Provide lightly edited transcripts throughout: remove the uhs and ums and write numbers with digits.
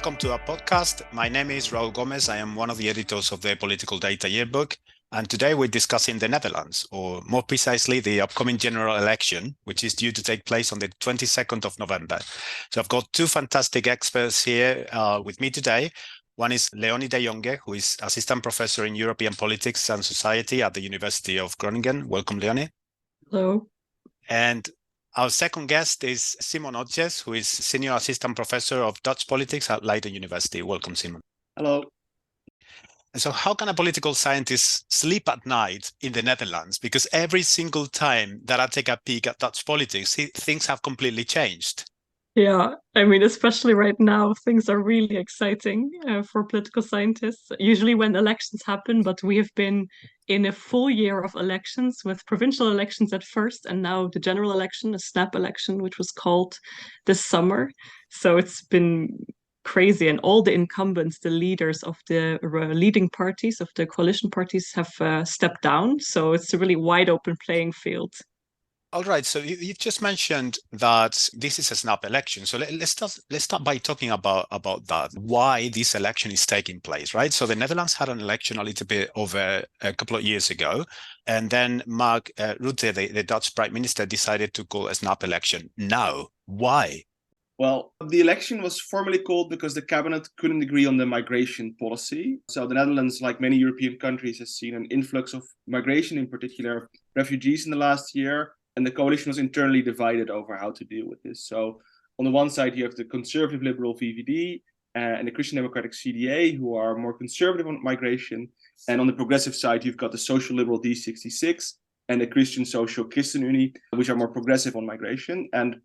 Welcome to our podcast. My name is Raul Gomez. I am one of the editors of the Political Data Yearbook. And today we're discussing the Netherlands, or more precisely, the upcoming general election, which is due to take place on the 22nd of November. So I've got two fantastic experts here with me today. One is Leonie de Jonge, who is Assistant Professor in European Politics and Society at the University of Groningen. Welcome, Leonie. Hello. And our second guest is Simon Otjes, who is Senior Assistant Professor of Dutch Politics at Leiden University. Welcome, Simon. Hello. And so how can a political scientist sleep at night in the Netherlands? Because every single time that I take a peek at Dutch politics, things have completely changed. Yeah, I mean, especially right now, things are really exciting for political scientists. Usually when elections happen, but we have been in a full year of elections with provincial elections at first, and now the general election, a snap election, which was called this summer. So it's been crazy, and all the incumbents, the leaders of the leading parties, of the coalition parties, have stepped down. So it's a really wide open playing field. All right, so you've just mentioned that this is a snap election. So let's start by talking about that, why this election is taking place, right? So the Netherlands had an election a little bit over a couple of years ago, and then Mark Rutte, the Dutch Prime Minister, decided to call a snap election now. Why? Well, the election was formally called because the cabinet couldn't agree on the migration policy. So the Netherlands, like many European countries, has seen an influx of migration, in particular refugees in the last year. And the coalition was internally divided over how to deal with this. So on the one side, you have the conservative liberal VVD and the Christian Democratic CDA, who are more conservative on migration. And on the progressive side, you've got the social liberal D66 and the Christian Social ChristenUnie, which are more progressive on migration. And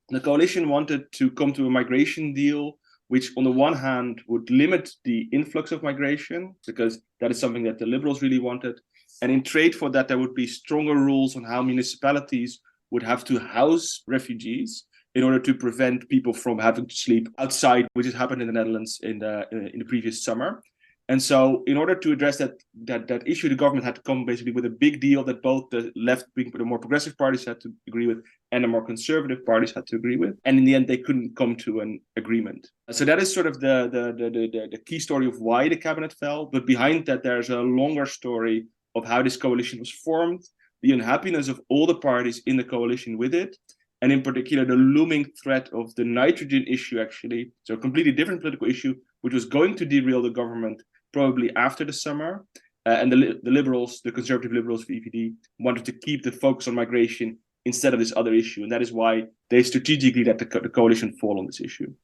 the coalition wanted to come to a migration deal, which on the one hand would limit the influx of migration, because that is something that the liberals really wanted. And in trade for that, there would be stronger rules on how municipalities would have to house refugees in order to prevent people from having to sleep outside, which has happened in the Netherlands in the previous summer. And so in order to address that issue, the government had to come basically with a big deal that both the left-wing, the more progressive parties had to agree with, and the more conservative parties had to agree with. And in the end, they couldn't come to an agreement. So that is sort of the key story of why the cabinet fell. But behind that, there's a longer story of how this coalition was formed, the unhappiness of all the parties in the coalition with it, and in particular, the looming threat of the nitrogen issue, actually. So a completely different political issue, which was going to derail the government probably after the summer. And the liberals, the conservative liberals, VVD, wanted to keep the focus on migration instead of this other issue. And that is why they strategically let the coalition fall on this issue.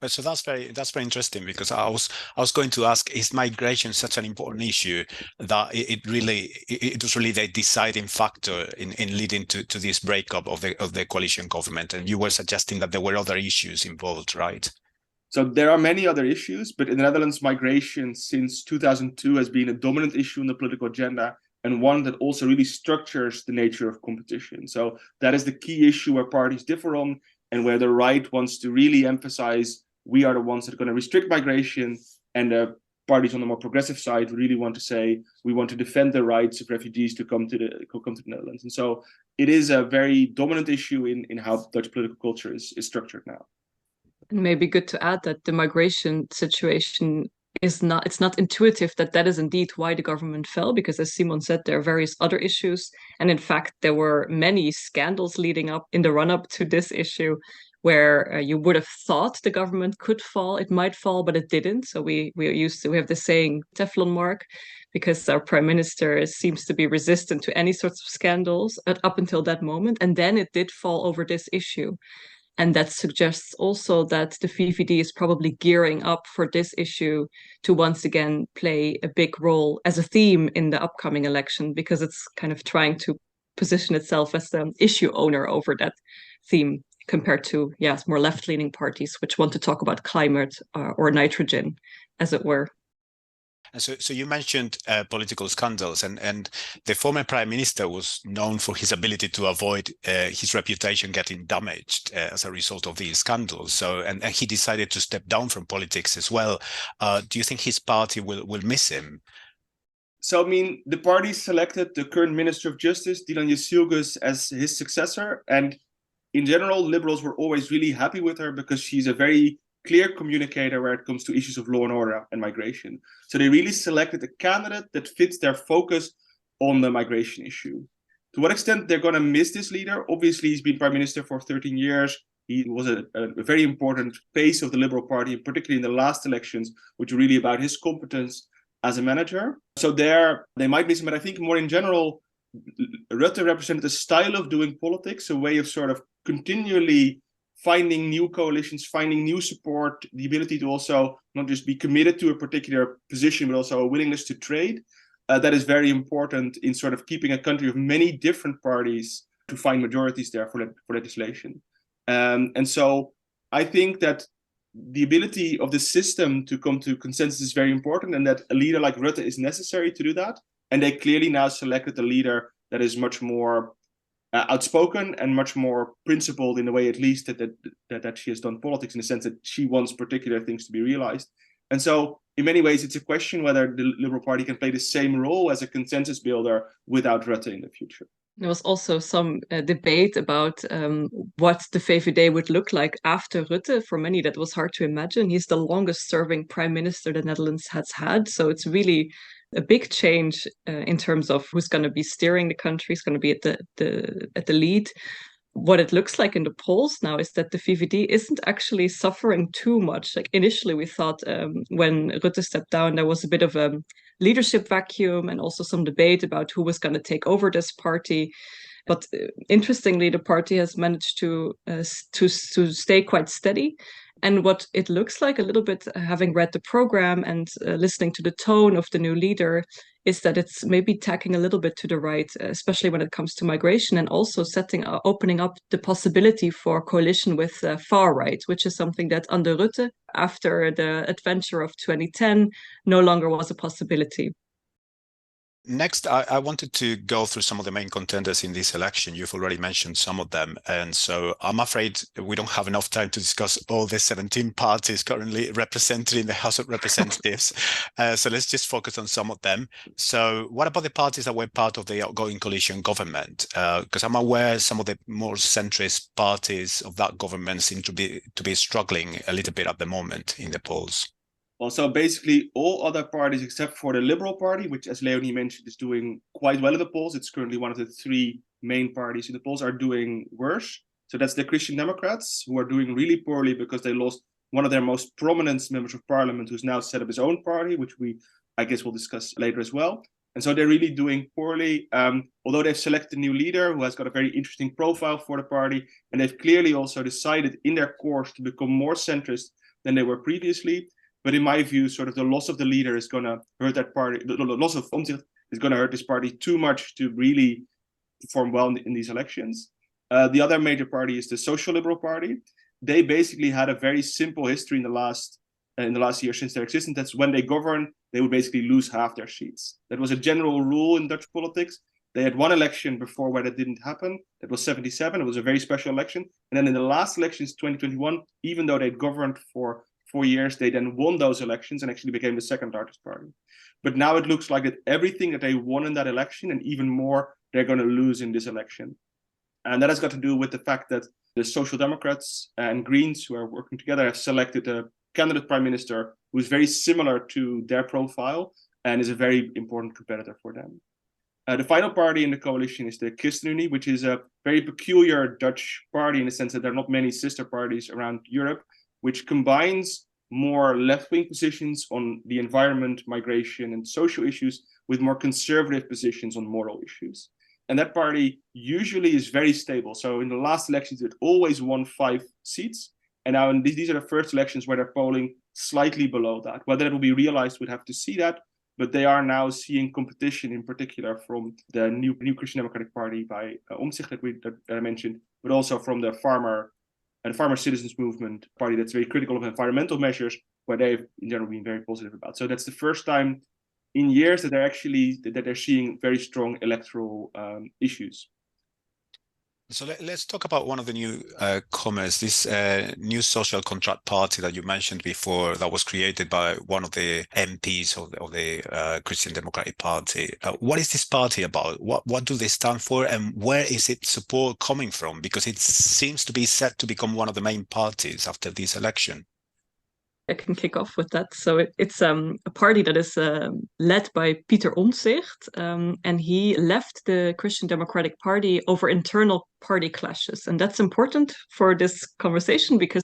So that's very interesting, because I was going to ask, is migration such an important issue that it was really the deciding factor in leading to this breakup of the coalition government? And you were suggesting that there were other issues involved, right? So there are many other issues, but in the Netherlands, migration since 2002 has been a dominant issue in the political agenda, and one that also really structures the nature of competition. So that is the key issue where parties differ on, and where the right wants to really emphasize we are the ones that are going to restrict migration, and the parties on the more progressive side really want to say we want to defend the rights of refugees to come to the Netherlands. And so it is a very dominant issue in how Dutch political culture is structured now. And maybe good to add that the migration situation it's not intuitive that is indeed why the government fell, because as Simon said, there are various other issues. And in fact, there were many scandals leading up in the run-up to this issue, where you would have thought the government could fall, it might fall, but it didn't. So we have the saying Teflon mark, because our prime minister seems to be resistant to any sorts of scandals up until that moment. And then it did fall over this issue. And that suggests also that the VVD is probably gearing up for this issue to once again play a big role as a theme in the upcoming election, because it's kind of trying to position itself as the issue owner over that theme, compared to, more left-leaning parties which want to talk about climate or nitrogen, as it were. And so you mentioned political scandals, and the former prime minister was known for his ability to avoid his reputation getting damaged as a result of these scandals. So, and he decided to step down from politics as well. Do you think his party will miss him? So, I mean, the party selected the current Minister of Justice, Dilan Yeşilgöz, as his successor. And in general, liberals were always really happy with her because she's a very clear communicator when it comes to issues of law and order and migration. So they really selected a candidate that fits their focus on the migration issue. To what extent they're going to miss this leader? Obviously, he's been prime minister for 13 years. He was a very important face of the Liberal Party, particularly in the last elections, which were really about his competence as a manager. So there, they might miss him, but I think more in general, Rutte represented a style of doing politics, a way of sort of continually finding new coalitions, finding new support, the ability to also not just be committed to a particular position, but also a willingness to trade. That is very important in sort of keeping a country of many different parties to find majorities there for legislation. And so I think that the ability of the system to come to consensus is very important, and that a leader like Rutte is necessary to do that. And they clearly now selected a leader that is much more outspoken and much more principled in the way, at least, that she has done politics, in the sense that she wants particular things to be realized. And so in many ways, it's a question whether the Liberal Party can play the same role as a consensus builder without Rutte in the future. There was also some debate about what the VVD would look like after Rutte. For many, that was hard to imagine. He's the longest serving prime minister the Netherlands has had. So it's really a big change in terms of who's going to be steering the country, who's going to be at the lead. What it looks like in the polls now is that the VVD isn't actually suffering too much. Like initially, we thought when Rutte stepped down, there was a bit of a leadership vacuum and also some debate about who was going to take over this party. But interestingly, the party has managed to stay quite steady. And what it looks like, a little bit having read the program and listening to the tone of the new leader, is that it's maybe tacking a little bit to the right, especially when it comes to migration, and also opening up the possibility for coalition with far right, which is something that under Rutte, after the adventure of 2010, no longer was a possibility. Next, I wanted to go through some of the main contenders in this election. You've already mentioned some of them. And so I'm afraid we don't have enough time to discuss all the 17 parties currently represented in the House of Representatives. So let's just focus on some of them. So what about the parties that were part of the outgoing coalition government? Because I'm aware some of the more centrist parties of that government seem to be struggling a little bit at the moment in the polls. Well, so basically all other parties except for the Liberal Party, which, as Leonie mentioned, is doing quite well in the polls. It's currently one of the three main parties in the polls, are doing worse. So that's the Christian Democrats, who are doing really poorly because they lost one of their most prominent members of parliament, who's now set up his own party, which I guess we'll discuss later as well. And so they're really doing poorly, although they've selected a new leader who has got a very interesting profile for the party. And they've clearly also decided in their course to become more centrist than they were previously. But in my view, sort of the loss of the leader is going to hurt that party. The loss of Omtzigt is going to hurt this party too much to really perform well in these elections. The other major party is the Social Liberal Party. They basically had a very simple history in the last year since their existence. That's when they govern, they would basically lose half their seats. That was a general rule in Dutch politics. They had one election before where that didn't happen. That was 1977. It was a very special election. And then in the last elections, 2021, even though they'd governed for 4 years, they then won those elections and actually became the second largest party. But now it looks like that everything that they won in that election, and even more, they're going to lose in this election. And that has got to do with the fact that the Social Democrats and Greens, who are working together, have selected a candidate prime minister who is very similar to their profile and is a very important competitor for them. The final party in the coalition is the ChristenUnie, which is a very peculiar Dutch party in the sense that there are not many sister parties around Europe, which combines more left-wing positions on the environment, migration, and social issues with more conservative positions on moral issues. And that party usually is very stable. So in the last elections, it always won 5 seats. And now these are the first elections where they're polling slightly below that. Whether that will be realized, we'd have to see that. But they are now seeing competition, in particular, from the new Christian Democratic Party by Omtzigt that I mentioned, but also from the Farmer Citizens Movement party that's very critical of environmental measures, where they've in general been very positive about. So that's the first time in years that they're seeing very strong electoral issues. So let's talk about one of the new comers, this new social contract party that you mentioned before, that was created by one of the MPs of the Christian Democratic Party. What is this party about? What do they stand for, and where is its support coming from? Because it seems to be set to become one of the main parties after this election. I can kick off with that. So it's a party that is led by Pieter Omtzigt, and he left the Christian Democratic Party over internal party clashes. And that's important for this conversation because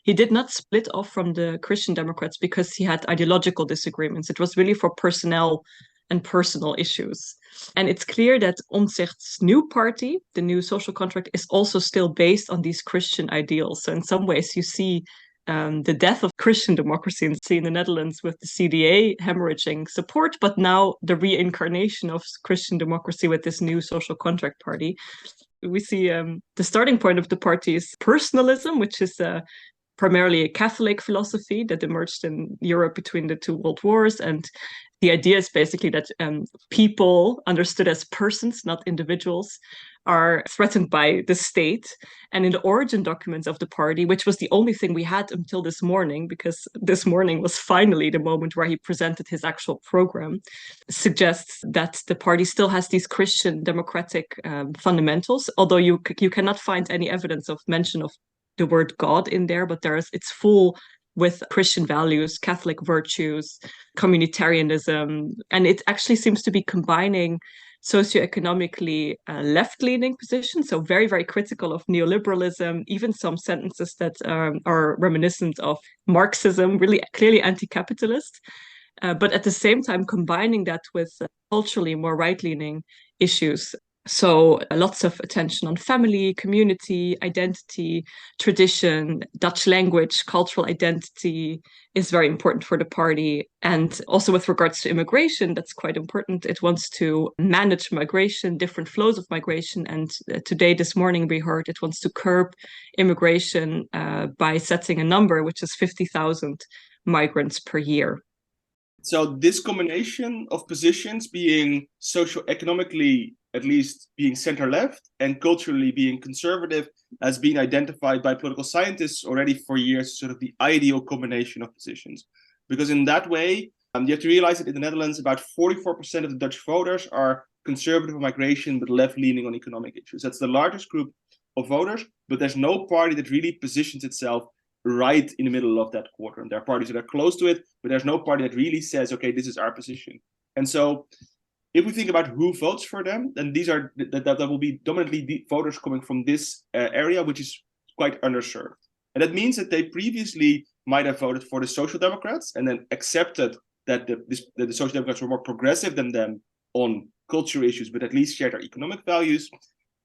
he did not split off from the Christian Democrats because he had ideological disagreements. It was really for personnel and personal issues. And it's clear that Omtzigt's new party, the New Social Contract, is also still based on these Christian ideals. So in some ways, you see the death of Christian democracy in the Netherlands with the CDA hemorrhaging support, but now the reincarnation of Christian democracy with this new social contract party. We see the starting point of the party is personalism, which is primarily a Catholic philosophy that emerged in Europe between the two world wars. And the idea is basically that people, understood as persons, not individuals, are threatened by the state. And in the origin documents of the party, which was the only thing we had until this morning, because this morning was finally the moment where he presented his actual program, suggests that the party still has these Christian democratic fundamentals, although you cannot find any evidence of mention of the word God in there, but it's full with Christian values, Catholic virtues, communitarianism, and it actually seems to be combining socioeconomically left-leaning positions, so very, very critical of neoliberalism, even some sentences that are reminiscent of Marxism, really clearly anti-capitalist, but at the same time combining that with culturally more right-leaning issues. So lots of attention on family, community, identity, tradition, Dutch language, cultural identity is very important for the party. And also with regards to immigration, that's quite important. It wants to manage migration, different flows of migration. And today, this morning, we heard it wants to curb immigration by setting a number, which is 50,000 migrants per year. So this combination of positions being socio-economically at least being center-left and culturally being conservative has been identified by political scientists already for years, sort of the ideal combination of positions. Because in that way, you have to realize that in the Netherlands, about 44% of the Dutch voters are conservative on migration, but left-leaning on economic issues. That's the largest group of voters, but there's no party that really positions itself right in the middle of that quarter. And there are parties that are close to it, but there's no party that really says, okay, this is our position. And so if we think about who votes for them, then that will be dominantly voters coming from this area, which is quite underserved. And that means that they previously might have voted for the Social Democrats and then accepted that the Social Democrats were more progressive than them on cultural issues, but at least shared their economic values.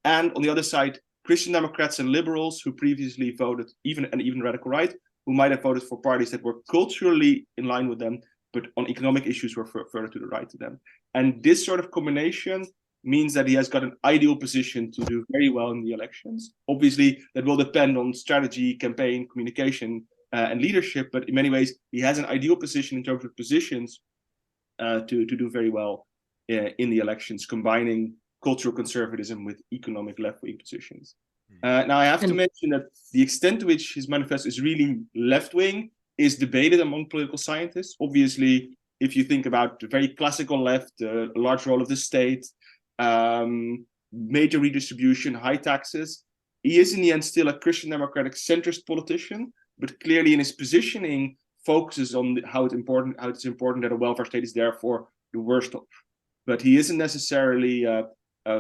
And on the other side, Christian Democrats and liberals who previously voted, even radical right, who might have voted for parties that were culturally in line with them, but on economic issues were further to the right to them. And this sort of combination means that he has got an ideal position to do very well in the elections. Obviously, that will depend on strategy, campaign, communication, and leadership, but in many ways, he has an ideal position in terms of positions to do very well in the elections, combining cultural conservatism with economic left-wing positions. Now, I have to mention that the extent to which his manifesto is really left-wing is debated among political scientists. Obviously, if you think about the very classical left, a large role of the state, major redistribution, high taxes, he is in the end still a Christian democratic centrist politician, but clearly in his positioning focuses on how it's important that a welfare state is there for the worst off. But he isn't necessarily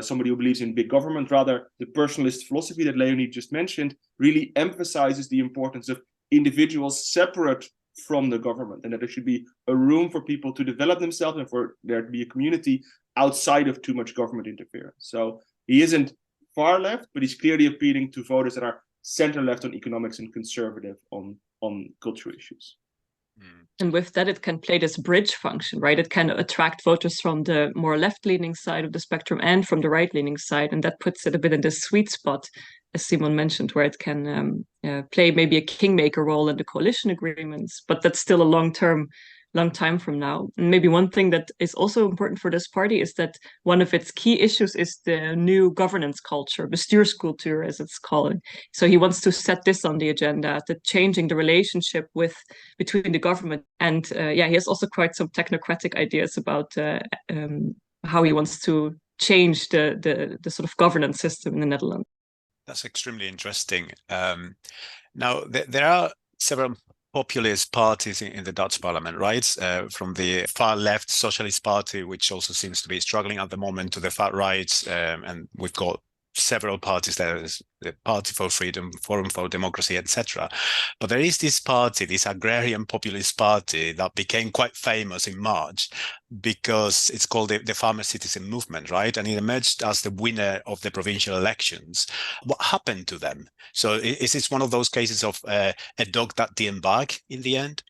somebody who believes in big government. Rather, the personalist philosophy that Leonie just mentioned really emphasizes the importance of individuals separate from the government, and that there should be a room for people to develop themselves and for there to be a community outside of too much government interference. So he isn't far left, but he's clearly appealing to voters that are center left on economics and conservative on cultural issues. And with that, it can play this bridge function, right? It can attract voters from the more left-leaning side of the spectrum and from the right-leaning side. And that puts it a bit in the sweet spot, as Simon mentioned, where it can play maybe a kingmaker role in the coalition agreements. But that's still a long time from now. And maybe one thing that is also important for this party is that one of its key issues is the new governance culture, bestuurscultuur as it's called. So he wants to set this on the agenda, the changing the relationship between the government. And he has also quite some technocratic ideas about how he wants to change the sort of governance system in the Netherlands. That's extremely interesting. Now, there are several populist parties in the Dutch parliament, right? From the far left Socialist Party, which also seems to be struggling at the moment, to the far right. And we've got several parties. There is the Party for Freedom, Forum for Democracy, etc. But there is this party, this agrarian populist party, that became quite famous in March because it's called the Farmer Citizen Movement, right? And it emerged as the winner of the provincial elections. What happened to them? So is this one of those cases of a dog that didn't bark in the end?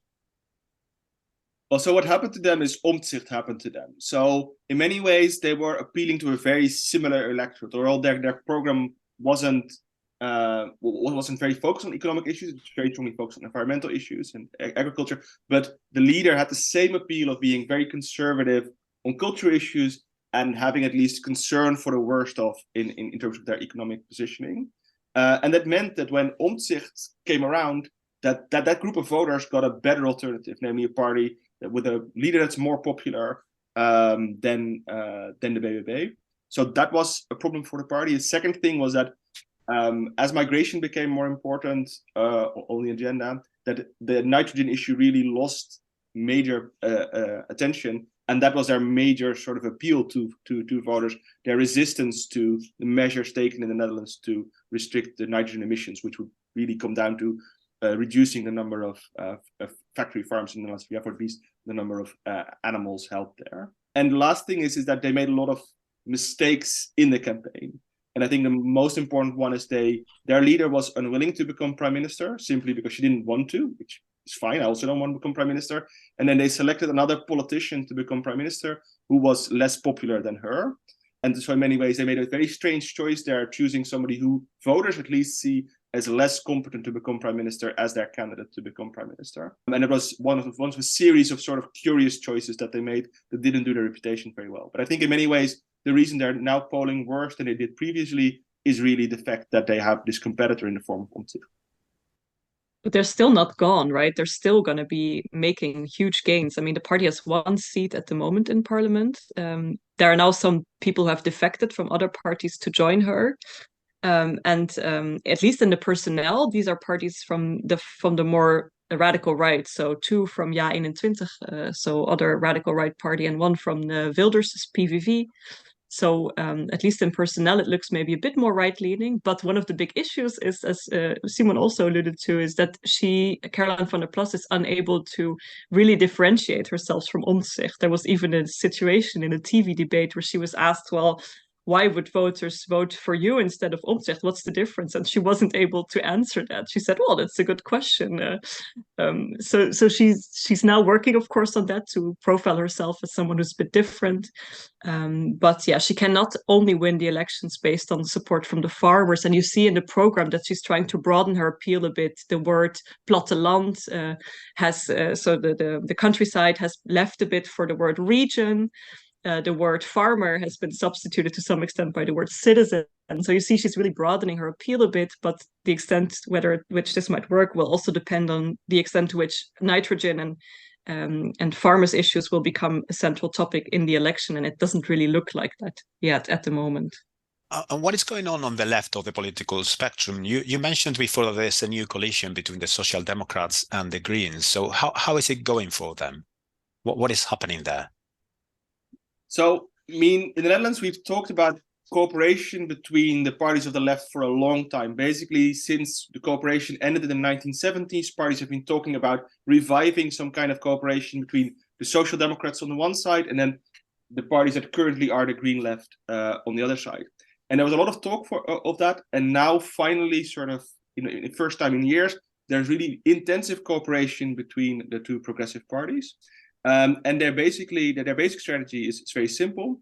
Well, so what happened to them is Omtzigt happened to them. So in many ways, they were appealing to a very similar electorate, or their program wasn't very focused on economic issues. It's very strongly focused on environmental issues and agriculture. But the leader had the same appeal of being very conservative on cultural issues and having at least concern for the worst off in terms of their economic positioning. And that meant that when Omtzigt came around, that group of voters got a better alternative, namely a party with a leader that's more popular than the BBB. So that was a problem for the party. The second thing was that as migration became more important on the agenda, that the nitrogen issue really lost major attention, and that was their major sort of appeal to voters, their resistance to the measures taken in the Netherlands to restrict the nitrogen emissions, which would really come down to reducing the number of factory farms in the Netherlands, or at least the number of animals held there. And the last thing is that they made a lot of mistakes in the campaign. And I think the most important one is their leader was unwilling to become prime minister simply because she didn't want to, which is fine. I also don't want to become prime minister. And then they selected another politician to become prime minister who was less popular than her. And so in many ways, they made a very strange choice there, choosing somebody who voters at least see as less competent to become prime minister as their candidate to become prime minister. And it was one of a series of sort of curious choices that they made that didn't do their reputation very well. But I think in many ways, the reason they're now polling worse than they did previously is really the fact that they have this competitor in the form of Omtzigt. But they're still not gone, right? They're still going to be making huge gains. I mean, the party has one seat at the moment in parliament. There are now some people who have defected from other parties to join her. And at least in the personnel, these are parties from the more radical right. So two from Ja21, so other radical right party, and one from the Wilders' PVV. So at least in personnel, it looks maybe a bit more right-leaning. But one of the big issues is, as Simon also alluded to, is that Caroline van der Plas, is unable to really differentiate herself from Omtzigt. There was even a situation in a TV debate where she was asked, well, why would voters vote for you instead of Omtzigt? What's the difference? And she wasn't able to answer that. She said, well, that's a good question. So she's now working, of course, on that to profile herself as someone who's a bit different. But yeah, she cannot only win the elections based on support from the farmers. And you see in the program that she's trying to broaden her appeal a bit. The word platteland has, so the countryside has left a bit for the word region. The word farmer has been substituted to some extent by the word citizen. And so you see she's really broadening her appeal a bit, but the extent which this might work will also depend on the extent to which nitrogen and farmers' issues will become a central topic in the election. And it doesn't really look like that yet at the moment. And what is going on the left of the political spectrum? You mentioned before that there's a new coalition between the Social Democrats and the Greens. So how is it going for them? What is happening there? So, I mean, in the Netherlands, we've talked about cooperation between the parties of the left for a long time. Basically, since the cooperation ended in the 1970s, parties have been talking about reviving some kind of cooperation between the Social Democrats on the one side and then the parties that currently are the Green left on the other side. And there was a lot of talk of that. And now finally, sort of, the first time in years, there's really intensive cooperation between the two progressive parties. And their basic strategy is very simple.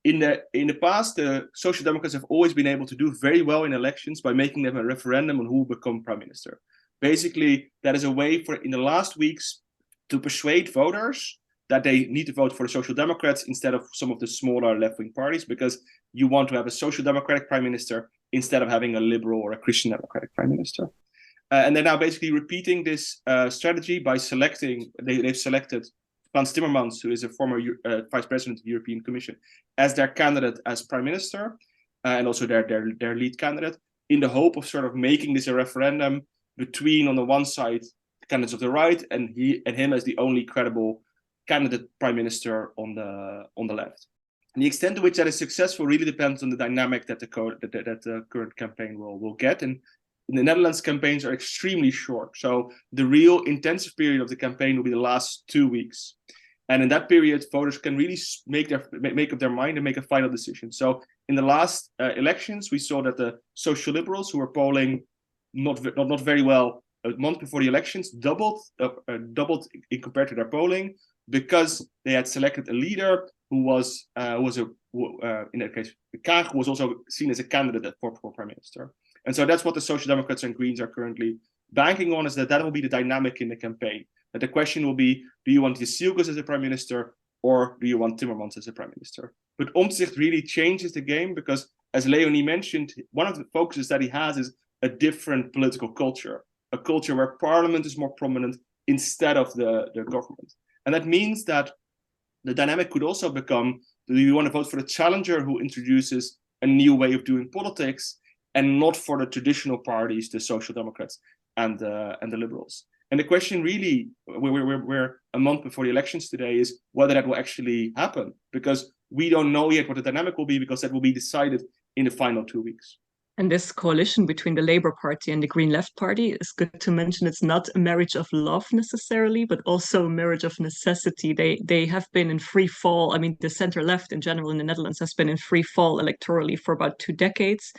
In the past, the Social Democrats have always been able to do very well in elections by making them a referendum on who will become prime minister. Basically, that is a way for, in the last weeks, to persuade voters that they need to vote for the Social Democrats instead of some of the smaller left-wing parties, because you want to have a Social Democratic prime minister instead of having a liberal or a Christian Democratic prime minister. And they're now basically repeating this strategy by they've selected Frans Timmermans, who is a former vice president of the European Commission, as their candidate as prime minister, and also their lead candidate, in the hope of sort of making this a referendum between, on the one side, candidates of the right, and him as the only credible candidate prime minister on the left. And the extent to which that is successful really depends on the dynamic that the current campaign will get. And in the Netherlands, campaigns are extremely short. So the real intensive period of the campaign will be the last 2 weeks. And in that period, voters can really make up their mind and make a final decision. So in the last elections, we saw that the social liberals, who were polling not very well a month before the elections, doubled in compared to their polling, because they had selected a leader who was in that case Kaag, who was also seen as a candidate for prime minister. And so that's what the Social Democrats and Greens are currently banking on, is that will be the dynamic in the campaign. That the question will be, do you want Jezilgus as a prime minister, or do you want Timmermans as a prime minister? But Omtzigt really changes the game, because, as Leonie mentioned, one of the focuses that he has is a different political culture, a culture where parliament is more prominent instead of the government. And that means that the dynamic could also become, do you want to vote for the challenger who introduces a new way of doing politics, and not for the traditional parties, the Social Democrats and the Liberals? And the question really, we're a month before the elections today, is whether that will actually happen, because we don't know yet what the dynamic will be, because that will be decided in the final 2 weeks. And this coalition between the Labour Party and the Green Left Party, is good to mention, it's not a marriage of love necessarily, but also a marriage of necessity. They have been in free fall. I mean, the center-left in general in the Netherlands has been in free fall electorally for about 2 decades.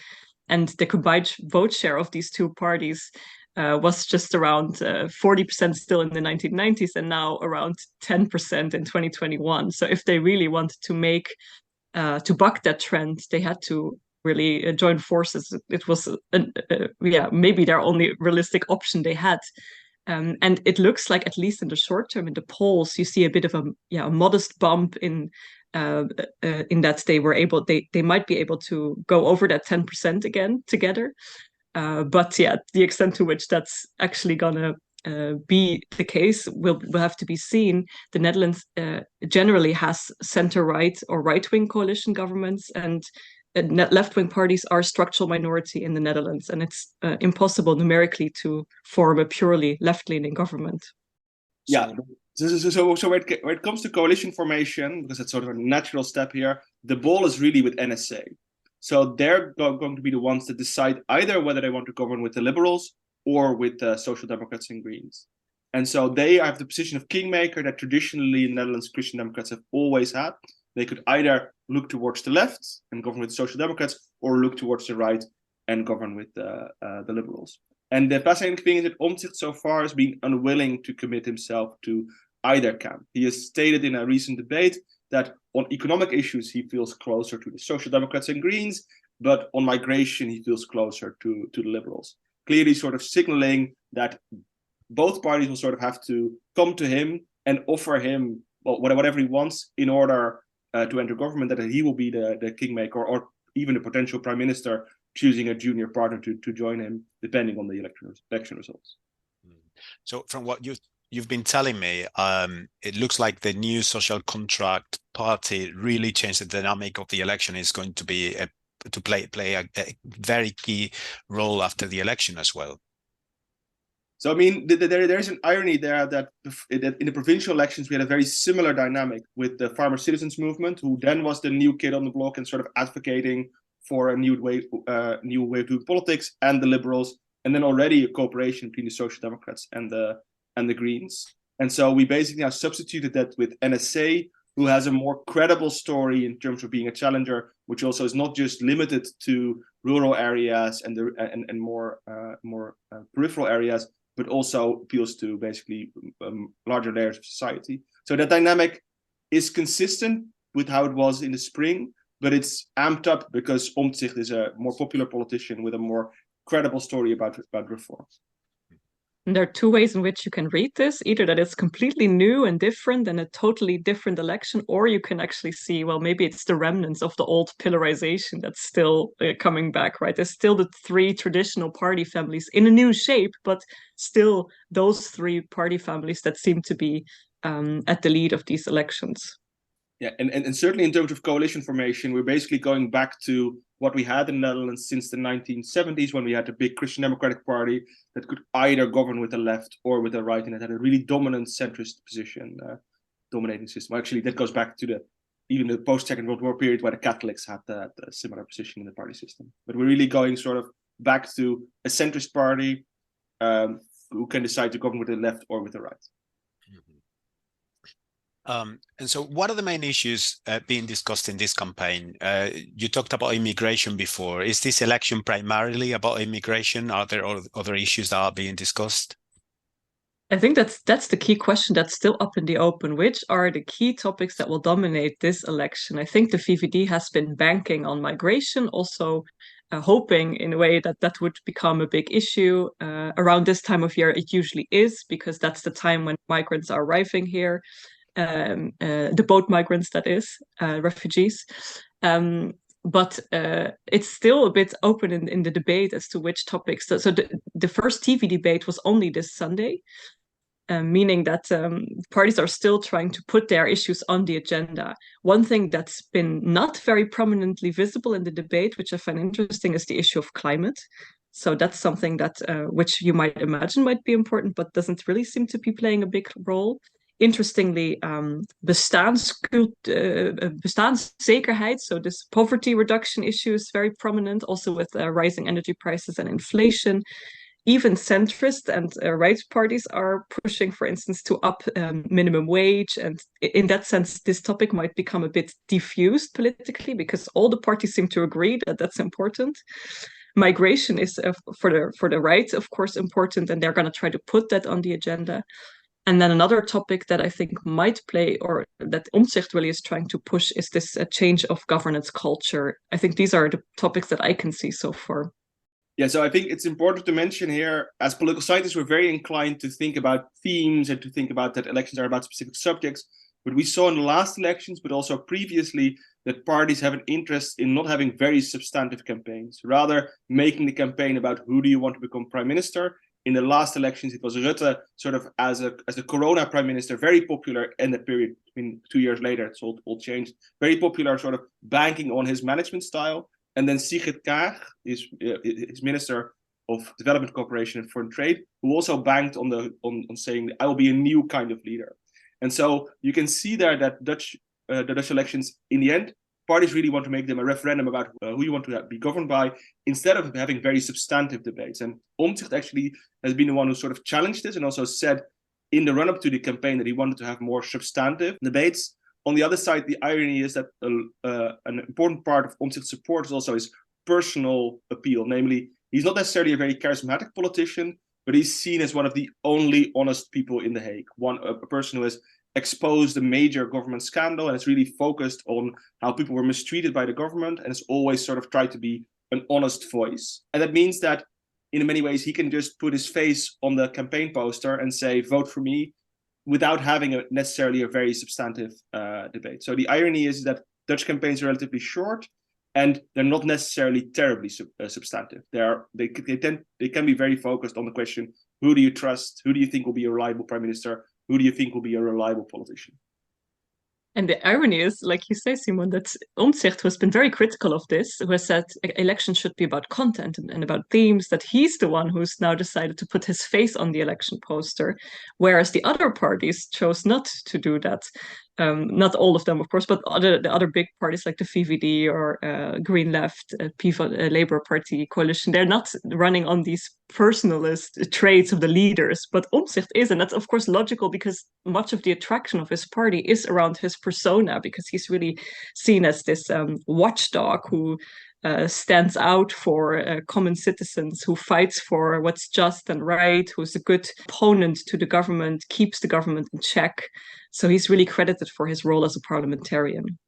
And the combined vote share of these two parties was just around 40% still in the 1990s, and now around 10% in 2021. So if they really wanted to buck that trend, they had to really join forces. It was maybe their only realistic option they had. And it looks like, at least in the short term, in the polls, you see a bit of a modest bump in that they might be able to go over that 10% again together. But yeah, the extent to which that's actually gonna be the case will have to be seen. The Netherlands generally has center-right or right-wing coalition governments, and left-wing parties are structural minority in the Netherlands, and it's impossible numerically to form a purely left-leaning government. Yeah. So where it comes to coalition formation, because it's sort of a natural step here, the ball is really with NSA. So they're going to be the ones that decide either whether they want to govern with the Liberals or with the Social Democrats and Greens. And so they have the position of kingmaker that traditionally in the Netherlands Christian Democrats have always had. They could either look towards the left and govern with the Social Democrats, or look towards the right and govern with the Liberals. And the fascinating thing is that Omtzigt so far has been unwilling to commit himself to either camp. He has stated in a recent debate that on economic issues he feels closer to the Social Democrats and Greens, but on migration he feels closer to the Liberals. Clearly sort of signaling that both parties will sort of have to come to him and offer him whatever he wants in order to enter government, that he will be the kingmaker, or even the potential prime minister, choosing a junior partner to join him, depending on the election results. So from what you've been telling me, it looks like the new social contract party really changed the dynamic of the election. Is going to be to play a very key role after the election as well. So I mean, there is an irony there that in the provincial elections we had a very similar dynamic with the farmer citizens movement, who then was the new kid on the block and sort of advocating for a new way of doing politics, and the Liberals, and then already a cooperation between the Social Democrats and the Greens. And so we basically now substituted that with NSA, who has a more credible story in terms of being a challenger, which also is not just limited to rural areas and more peripheral areas, but also appeals to basically larger layers of society. So that dynamic is consistent with how it was in the spring, but it's amped up because Omtzigt is a more popular politician with a more credible story about reforms. And there are 2 ways in which you can read this: either that it's completely new and different and a totally different election, or you can actually see, well, maybe it's the remnants of the old pillarization that's still coming back, right? There's still the 3 traditional party families in a new shape, but still those 3 party families that seem to be at the lead of these elections. Yeah, and certainly in terms of coalition formation, we're basically going back to what we had in the Netherlands since the 1970s, when we had the big Christian Democratic Party that could either govern with the left or with the right, and it had a really dominant centrist position, dominating system. Actually, that goes back to even the post-Second World War period, where the Catholics had a similar position in the party system. But we're really going sort of back to a centrist party who can decide to govern with the left or with the right. And so what are the main issues being discussed in this campaign? You talked about immigration before. Is this election primarily about immigration? Are there other issues that are being discussed? I think that's the key question that's still up in the open. Which are the key topics that will dominate this election? I think the VVD has been banking on migration, also hoping in a way that that would become a big issue. Around this time of year, it usually is, because that's the time when migrants are arriving here. The boat migrants, that is, refugees. But it's still a bit open in the debate as to which topics. So the first TV debate was only this Sunday, meaning that parties are still trying to put their issues on the agenda. One thing that's been not very prominently visible in the debate, which I find interesting, is the issue of climate. So that's something that which you might imagine might be important, but doesn't really seem to be playing a big role. Interestingly, bestaanszekerheid, so this poverty reduction issue, is very prominent, also with rising energy prices and inflation. Even centrist and right parties are pushing, for instance, to up minimum wage. And in that sense, this topic might become a bit diffused politically, because all the parties seem to agree that that's important. Migration is, for the right, of course, important, and they're going to try to put that on the agenda. And then another topic that I think might play, or that Omtzigt really is trying to push, is this change of governance culture. I think these are the topics that I can see so far. Yeah, so I think it's important to mention here, as political scientists, we're very inclined to think about themes and to think about that elections are about specific subjects. But we saw in the last elections, but also previously, that parties have an interest in not having very substantive campaigns, rather making the campaign about who do you want to become prime minister. In the last elections, it was Rutte, sort of as a Corona prime minister, very popular in that period. I mean, 2 years later, it's all changed. Very popular, sort of banking on his management style. And then Sigrid Kaag, his Minister of Development Cooperation and Foreign Trade, who also banked on saying, I will be a new kind of leader. And so you can see there that the Dutch elections, in the end, parties really want to make them a referendum about who you want to be governed by, instead of having very substantive debates. And Omtzigt actually has been the one who sort of challenged this, and also said in the run-up to the campaign that he wanted to have more substantive debates. On the other side, the irony is that an important part of Omtzigt's support is also his personal appeal. Namely, he's not necessarily a very charismatic politician, but he's seen as one of the only honest people in The Hague. A person who has exposed a major government scandal and has really focused on how people were mistreated by the government, and has always sort of tried to be an honest voice. And that means that in many ways, he can just put his face on the campaign poster and say, vote for me, without having necessarily a very substantive debate. So the irony is that Dutch campaigns are relatively short, and they're not necessarily terribly substantive. They can be very focused on the question, who do you trust? Who do you think will be a reliable prime minister? Who do you think will be a reliable politician? And the irony is, like you say, Simon, that Omtzigt, who has been very critical of this, who has said elections should be about content and about themes, that he's the one who's now decided to put his face on the election poster, whereas the other parties chose not to do that. Not all of them, of course, but the other big parties like the VVD or Green Left, Labour Party coalition, they're not running on these personalist traits of the leaders, but Omtzigt is, and that's of course logical, because much of the attraction of his party is around his persona, because he's really seen as this watchdog who stands out for common citizens, who fights for what's just and right, who's a good opponent to the government, keeps the government in check. So he's really credited for his role as a parliamentarian.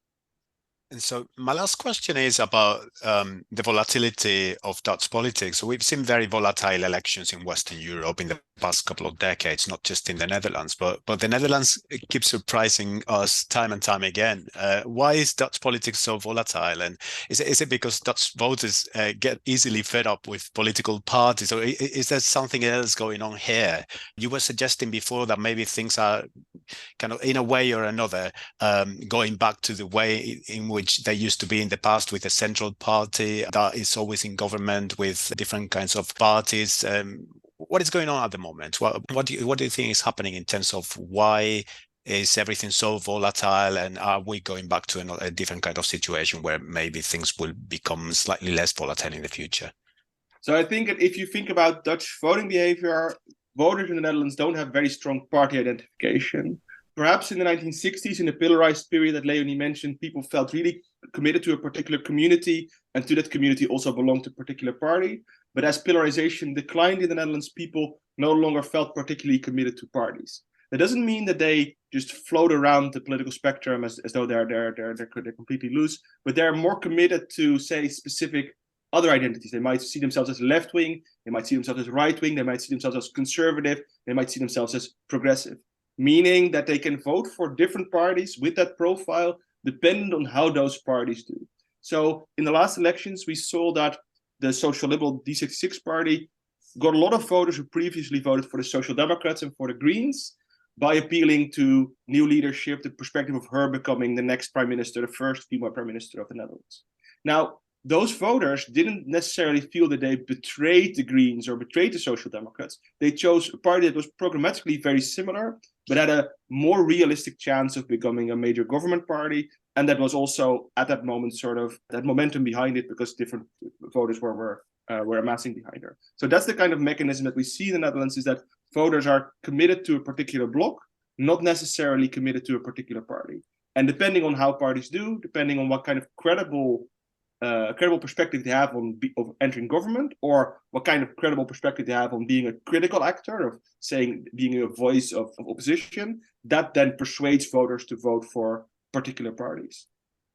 And so my last question is about the volatility of Dutch politics. So we've seen very volatile elections in Western Europe in the past couple of decades, not just in the Netherlands, but the Netherlands keeps surprising us time and time again. Why is Dutch politics so volatile? And is it because Dutch voters get easily fed up with political parties, or is there something else going on here? You were suggesting before that maybe things are kind of in a way or another, going back to the way in which they used to be in the past, with a central party that is always in government with different kinds of parties. What is going on at the moment? What do you think is happening in terms of why is everything so volatile, and are we going back to a different kind of situation where maybe things will become slightly less volatile in the future? So I think that if you think about Dutch voting behavior, voters in the Netherlands don't have very strong party identification. Perhaps in the 1960s, in the pillarized period that Leonie mentioned, people felt really committed to a particular community, and to that community also belonged to a particular party. But as pillarization declined in the Netherlands, people no longer felt particularly committed to parties. That doesn't mean that they just float around the political spectrum as though they're completely loose, but they're more committed to, say, specific other identities. They might see themselves as left wing, they might see themselves as right wing, they might see themselves as conservative, they might see themselves as progressive, meaning that they can vote for different parties with that profile dependent on how those parties do. So in the last elections, we saw that the social liberal D66 party got a lot of voters who previously voted for the Social Democrats and for the Greens, by appealing to new leadership, the perspective of her becoming the next prime minister, the first female prime minister of the Netherlands. Now, those voters didn't necessarily feel that they betrayed the Greens or betrayed the Social Democrats. They chose a party that was programmatically very similar, but had a more realistic chance of becoming a major government party. And that was also, at that moment, sort of that momentum behind it, because different voters were amassing behind her. So that's the kind of mechanism that we see in the Netherlands, is that voters are committed to a particular bloc, not necessarily committed to a particular party. And depending on how parties do, depending on what kind of credible perspective they have of entering government, or what kind of credible perspective they have on being a critical actor, of saying, being a voice of opposition, that then persuades voters to vote for particular parties.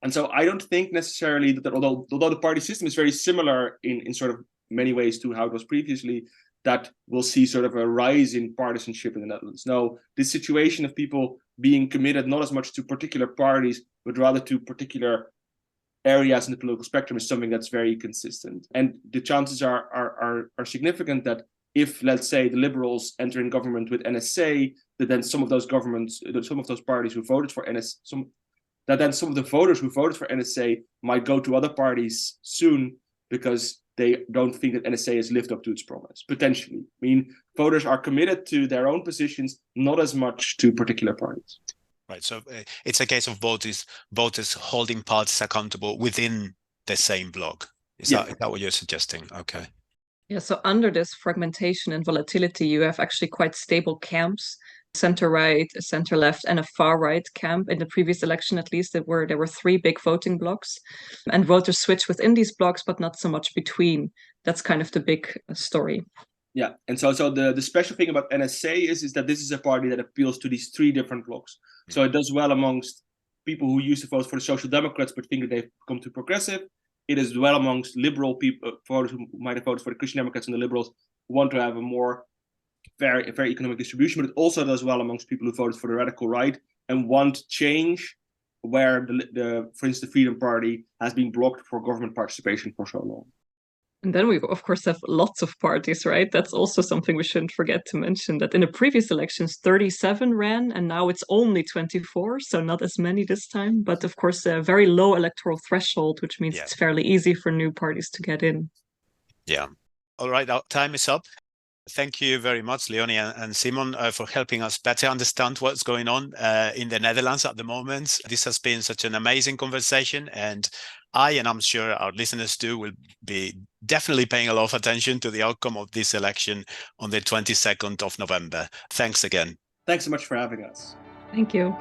And so I don't think necessarily that although the party system is very similar in sort of many ways to how it was previously, that we'll see sort of a rise in partisanship in the Netherlands. No, this situation of people being committed not as much to particular parties, but rather to particular areas in the political spectrum, is something that's very consistent. And the chances are significant that if, let's say, the Liberals enter in government with NSA, that then some of those parties who voted for NSA, some of the voters who voted for NSA might go to other parties soon, because they don't think that NSA has lived up to its promise, potentially. I mean, voters are committed to their own positions, not as much to particular parties. Right. So it's a case of voters holding parties accountable within the same bloc. Is that what you're suggesting? Okay. Yeah, so under this fragmentation and volatility, you have actually quite stable camps, center-right, center-left, and a far-right camp. In the previous election, at least, there were three big voting blocks, and voters switch within these blocks, but not so much between. That's kind of the big story. Yeah, and so the special thing about NSA is that this is a party that appeals to these three different blocks. So it does well amongst people who used to vote for the Social Democrats but think that they've become too progressive. It is well amongst liberal people, voters who might have voted for the Christian Democrats and the Liberals, who want to have a more very economic distribution. But it also does well amongst people who voted for the radical right and want change, where for instance, the Freedom Party has been blocked for government participation for so long. And then we, of course, have lots of parties, right? That's also something we shouldn't forget to mention, that in the previous elections, 37 ran, and now it's only 24, so not as many this time. But of course, a very low electoral threshold, which means it's fairly easy for new parties to get in. Yeah. All right, our time is up. Thank you very much, Leonie and Simon, for helping us better understand what's going on in the Netherlands at the moment. This has been such an amazing conversation, and I'm sure our listeners too, will be definitely paying a lot of attention to the outcome of this election on the 22nd of November. Thanks again. Thanks so much for having us. Thank you.